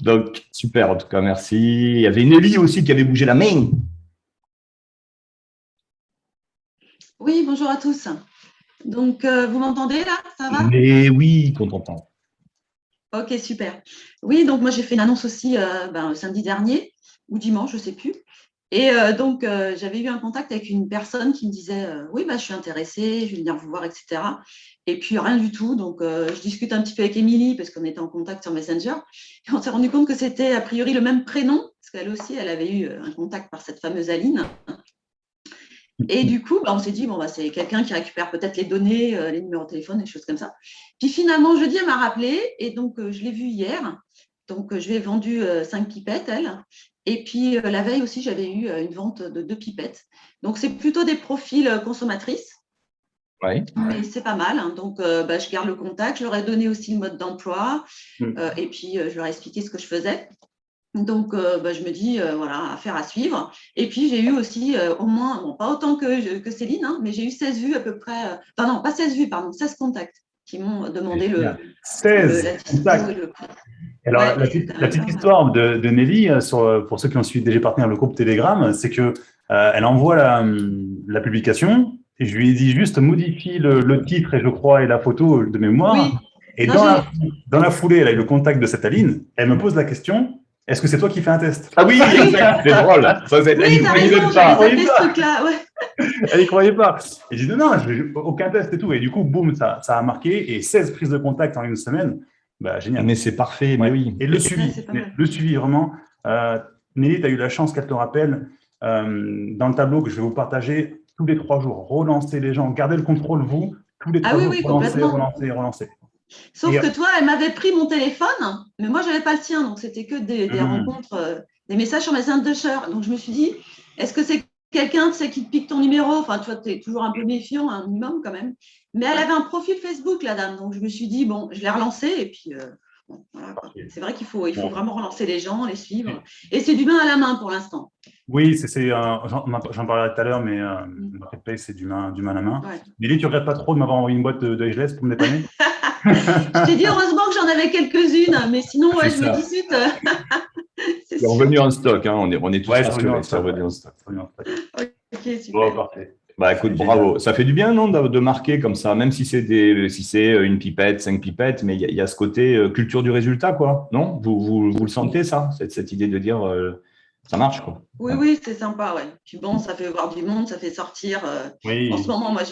Donc, super, en tout cas, merci. Il y avait Nelly aussi qui avait bougé la main. Oui, bonjour à tous. Donc, vous m'entendez là? Ça va? Mais oui, qu'on t'entend. Ok, super. Oui, donc moi j'ai fait une annonce aussi samedi dernier ou dimanche, je ne sais plus. Et j'avais eu un contact avec une personne qui me disait oui, bah, je suis intéressée, je vais venir vous voir, etc. Et puis rien du tout. Donc, je discute un petit peu avec Émilie parce qu'on était en contact sur Messenger. Et on s'est rendu compte que c'était a priori le même prénom, parce qu'elle aussi, elle avait eu un contact par cette fameuse Aline. Et du coup, bah, on s'est dit, bon, bah, c'est quelqu'un qui récupère peut-être les données, les numéros de téléphone, des choses comme ça. Puis finalement, jeudi, elle m'a rappelé et donc je l'ai vue hier. Donc, je lui ai vendu 5 pipettes, elle. Et puis, la veille aussi, j'avais eu une vente de 2 pipettes. Donc, c'est plutôt des profils consommatrices, Oui. mais c'est pas mal, hein. Donc, je garde le contact. Je leur ai donné aussi le mode d'emploi et puis je leur ai expliqué ce que je faisais. Donc, je me dis, voilà, affaire à suivre. Et puis, j'ai eu aussi au moins, bon, pas autant que Céline, hein, mais j'ai eu 16 vues à peu près. Enfin, non, pas 16 vues, pardon, 16 contacts qui m'ont demandé la 16 dispo et contacts. le prix. Alors, Ouais, c'est quand la même petite pas mal. histoire de Nelly, pour ceux qui ont suivi déjà partenaire le groupe Telegram, c'est que elle envoie la publication et je lui ai dit juste modifie le titre et je crois et la photo de mémoire. Oui, Et non, dans la foulée, elle a eu le contact de cette Aline. Elle me pose la question, est-ce que c'est toi qui fais un test? Ah oui, oui, exact, c'est drôle. oui, Elle n'y t'as croyait raison, même j'avais pas. zappé ce truc-là. Ouais. Elle n'y croyait pas. Et je dis non, aucun test et tout. Et du coup, boum, ça a marqué. Et 16 prises de contact en une semaine. Bah, génial. Mais c'est parfait, mais Ouais. oui. Et Ouais, c'est pas mal. le suivi vraiment. Nelly, tu as eu la chance qu'elle te rappelle dans le tableau que je vais vous partager tous les 3 jours. Relancer les gens, gardez le contrôle, vous, tous les Ah 3 oui, jours, oui, relancer, complètement. relancer, relancer. Sauf que toi, elle m'avait pris mon téléphone, mais moi, j'avais pas le tien. Donc, c'était que des rencontres, des messages sur Messenger. Donc, je me suis dit, est-ce que c'est quelqu'un, tu sais, qui te pique ton numéro? Enfin, tu vois, tu es toujours un peu méfiant, un minimum quand même. Mais elle avait un profil Facebook, la dame. Donc, je me suis dit, bon, je l'ai relancé. Et puis, bon, voilà, quoi. C'est vrai il faut Bon. vraiment relancer les gens, les suivre. Et c'est du main à la main pour l'instant. Oui, j'en parlais tout à l'heure, mais Marketplace, c'est du main à main. Ouais. Nelly, tu ne regrettes pas trop de m'avoir envoyé une boîte de Ageless pour me dépanner? Je t'ai dit, heureusement que j'en avais quelques-unes. Mais sinon, ouais, C'est je me ça. dispute. C'est C'est sûr. revenu en stock, hein. On est tous Ouais, c'est revenu en rassurés, c'est stock. revenu en stock. Ok, Bon, super. parfait. Bah écoute, Génial. bravo. Ça fait du bien, non, de marquer comme ça, même si c'est une pipette, 5 pipettes, mais il y a ce côté culture du résultat, quoi. Non? Vous le sentez, ça? Cette idée de dire ça marche, quoi. Oui, oui, c'est sympa, ouais. Puis bon, ça fait voir du monde, ça fait sortir. En ce Oui. moment, moi,